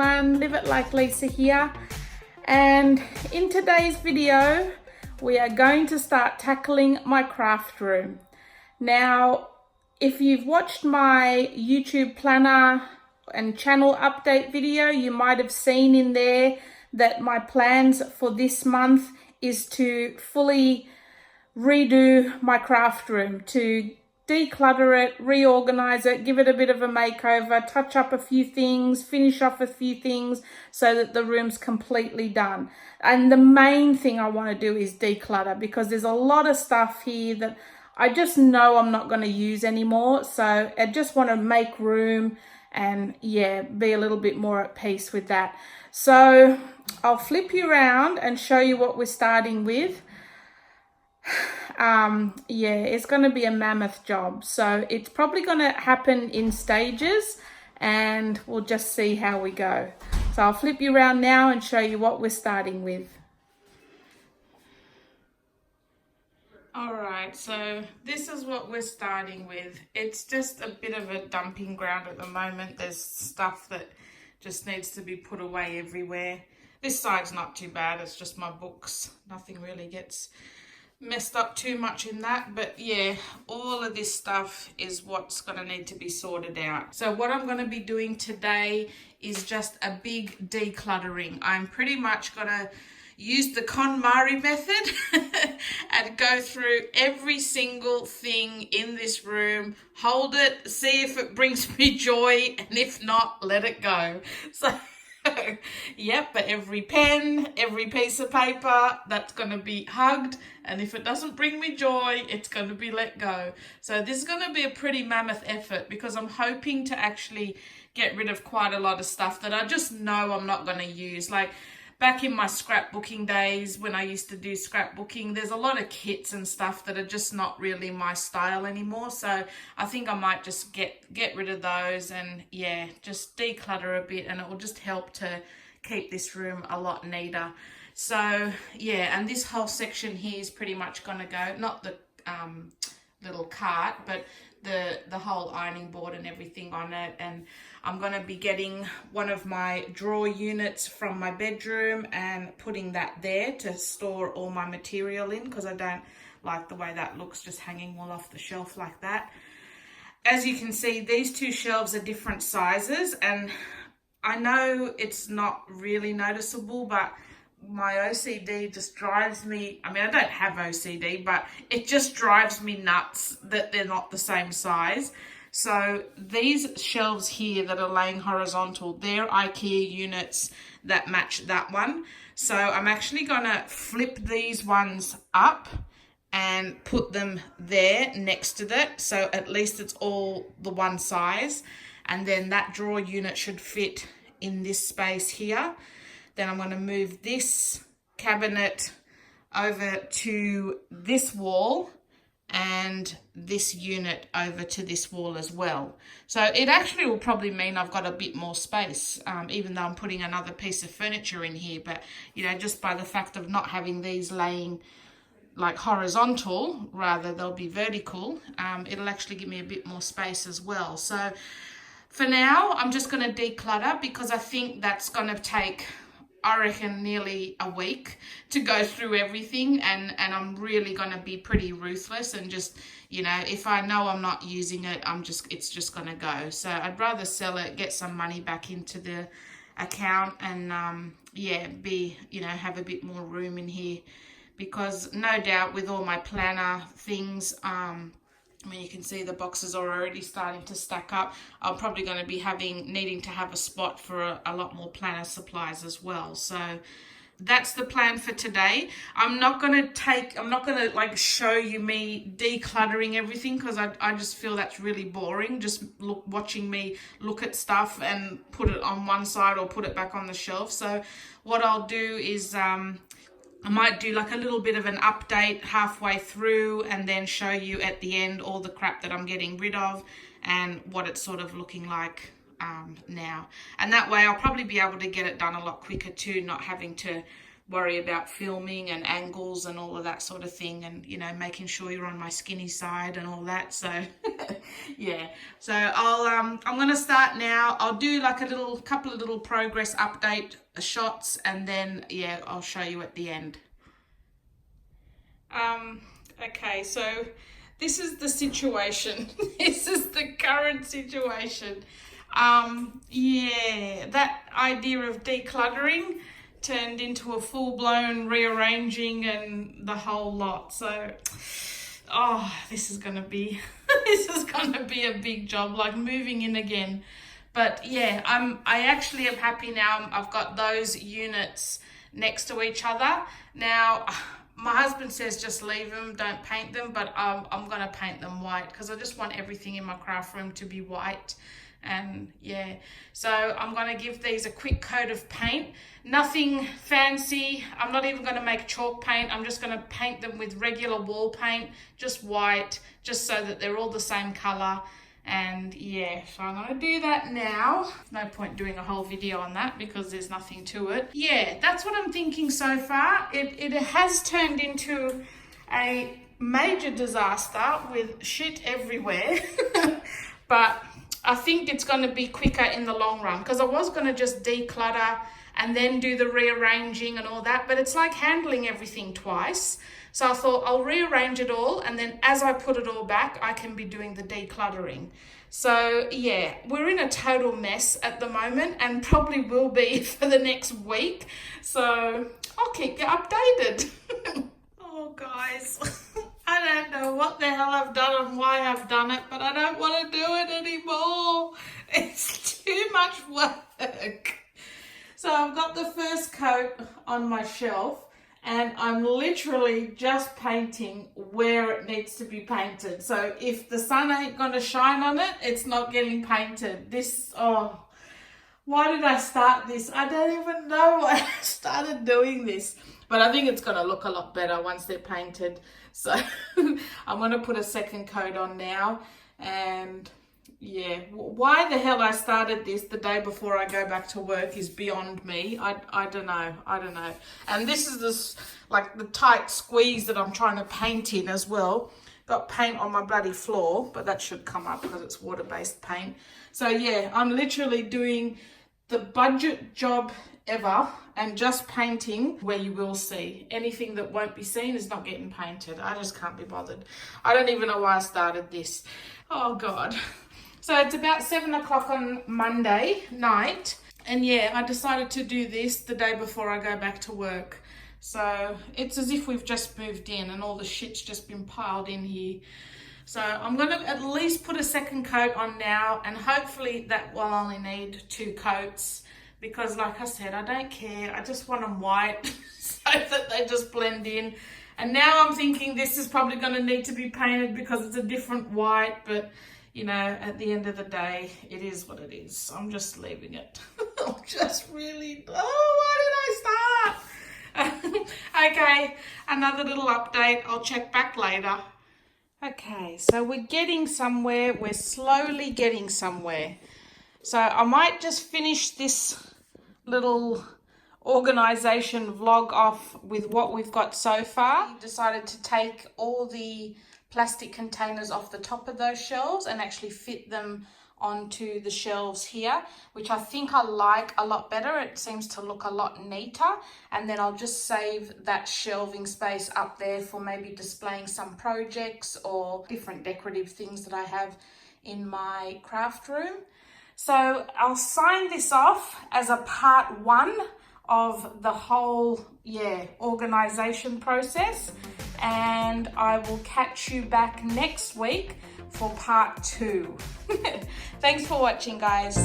everyone, Live It Like Lisa here, and in today's video we are going to start tackling my craft room. Now, if you've watched my YouTube planner and channel update video, you might have seen in there that my plans for this month is to fully redo my craft room, to declutter it, reorganize it, give it a bit of a makeover, touch up a few things, finish off a few things so that the room's completely done. And the main thing I want to do is declutter, because there's a lot of stuff here that I just know I'm not going to use anymore. So I just want to make room and be a little bit more at peace with that. So I'll flip you around and show you what we're starting with. It's going to be a mammoth job, so it's probably going to happen in stages and we'll just see how we go. So I'll flip you around now and show you what we're starting with. Alright, so this is what we're starting with. It's just a bit of a dumping ground at the moment. There's stuff that just needs to be put away everywhere. This side's not too bad, it's just my books. Nothing really gets messed up too much in that, but yeah, all of this stuff is what's going to need to be sorted out. So what I'm going to be doing today is just a big decluttering. I'm pretty much going to use the KonMari method and go through every single thing in this room, hold it, see if it brings me joy, and if not, let it go. So yep, but every pen, every piece of paper, that's going to be hugged, and if it doesn't bring me joy, it's going to be let go. So this is going to be a pretty mammoth effort, because I'm hoping to actually get rid of quite a lot of stuff that I just know I'm not going to use. Like back in my scrapbooking days, when I used to do scrapbooking, there's a lot of kits and stuff that are just not really my style anymore. So I think I might just get rid of those and just declutter a bit, and it will just help to keep this room a lot neater. So and this whole section here is pretty much going to go, not the little cart, but the whole ironing board and everything on it. And I'm going to be getting one of my drawer units from my bedroom and putting that there to store all my material in, because I don't like the way that looks, just hanging all off the shelf like that. As you can see, these two shelves are different sizes, and I know it's not really noticeable, but my OCD just drives me, I mean, I don't have OCD, but it just drives me nuts that they're not the same size. So these shelves here that are laying horizontal, they're IKEA units that match that one. So I'm actually going to flip these ones up and put them there next to that, so at least it's all the one size. And then that drawer unit should fit in this space here. Then I'm going to move this cabinet over to this wall and this unit over to this wall as well. So it actually will probably mean I've got a bit more space, even though I'm putting another piece of furniture in here. But, you know, just by the fact of not having these laying like horizontal, rather they'll be vertical, it'll actually give me a bit more space as well. So for now, I'm just going to declutter, because I think that's going to take, I reckon, nearly a week to go through everything, and I'm really going to be pretty ruthless and just, you know, if I know I'm not using it, it's just going to go. So I'd rather sell it, get some money back into the account, and have a bit more room in here, because no doubt with all my planner things, I mean, you can see the boxes are already starting to stack up. I'm probably going to be needing to have a spot for a lot more planner supplies as well. So that's the plan for today. I'm not going to like show you me decluttering everything, because I just feel that's really boring, just watching me look at stuff and put it on one side or put it back on the shelf. So what I'll do is I might do like a little bit of an update halfway through, and then show you at the end all the crap that I'm getting rid of and what it's sort of looking like now. And that way I'll probably be able to get it done a lot quicker too, not having to worry about filming and angles and all of that sort of thing, and you know, making sure you're on my skinny side and all that. So yeah, so I'm gonna start now. I'll do like a couple of little progress update shots, and then yeah, I'll show you at the end. Okay, so this is the situation. This is the current situation. Yeah, that idea of decluttering turned into a full-blown rearranging and the whole lot. So, oh, this is gonna be a big job, like moving in again. But yeah, I actually am happy now. I've got those units next to each other. Now, my husband says just leave them, don't paint them, but I'm going to paint them white because I just want everything in my craft room to be white. And yeah, so I'm going to give these a quick coat of paint. Nothing fancy. I'm not even going to make chalk paint. I'm just going to paint them with regular wall paint, just white, just so that they're all the same color. And yeah, so I'm going to do that now. No point doing a whole video on that because there's nothing to it. Yeah, that's what I'm thinking so far. It has turned into a major disaster with shit everywhere. But I think it's going to be quicker in the long run because I was going to just declutter and then do the rearranging and all that. But it's like handling everything twice. So I thought I'll rearrange it all, and then as I put it all back, I can be doing the decluttering. So yeah, we're in a total mess at the moment and probably will be for the next week. So I'll keep you updated. Oh guys, I don't know what the hell I've done and why I've done it, but I don't want to do it anymore. It's too much work. So I've got the first coat on my shelf, and I'm literally just painting where it needs to be painted. So if the sun ain't going to shine on it, it's not getting painted. Why did I start this? I don't even know why I started doing this. But I think it's going to look a lot better once they're painted. So I'm going to put a second coat on now. And yeah, why the hell I started this the day before I go back to work is beyond me. I don't know. And this is like the tight squeeze that I'm trying to paint in as well. Got paint on my bloody floor, but that should come up because it's water-based paint. So yeah, I'm literally doing the budget job ever and just painting where you will see. Anything that won't be seen is not getting painted. I just can't be bothered. I don't even know why I started this. Oh God. So it's about 7 o'clock on Monday night. And yeah, I decided to do this the day before I go back to work. So it's as if we've just moved in and all the shit's just been piled in here. So I'm going to at least put a second coat on now, and hopefully that will only need 2 coats because like I said, I don't care. I just want them white so that they just blend in. And now I'm thinking this is probably going to need to be painted because it's a different white, but you know, at the end of the day, it is what it is. I'm just leaving it. I'm just really, why did I start? Okay, another little update. I'll check back later. Okay, so we're getting somewhere. We're slowly getting somewhere. So I might just finish this little organisation vlog off with what we've got so far. I decided to take all the plastic containers off the top of those shelves and actually fit them onto the shelves here, which I think I like a lot better. It seems to look a lot neater, and then I'll just save that shelving space up there for maybe displaying some projects or different decorative things that I have in my craft room. So I'll sign this off as a part 1 of the whole organisation process, and I will catch you back next week for part 2. Thanks for watching, guys.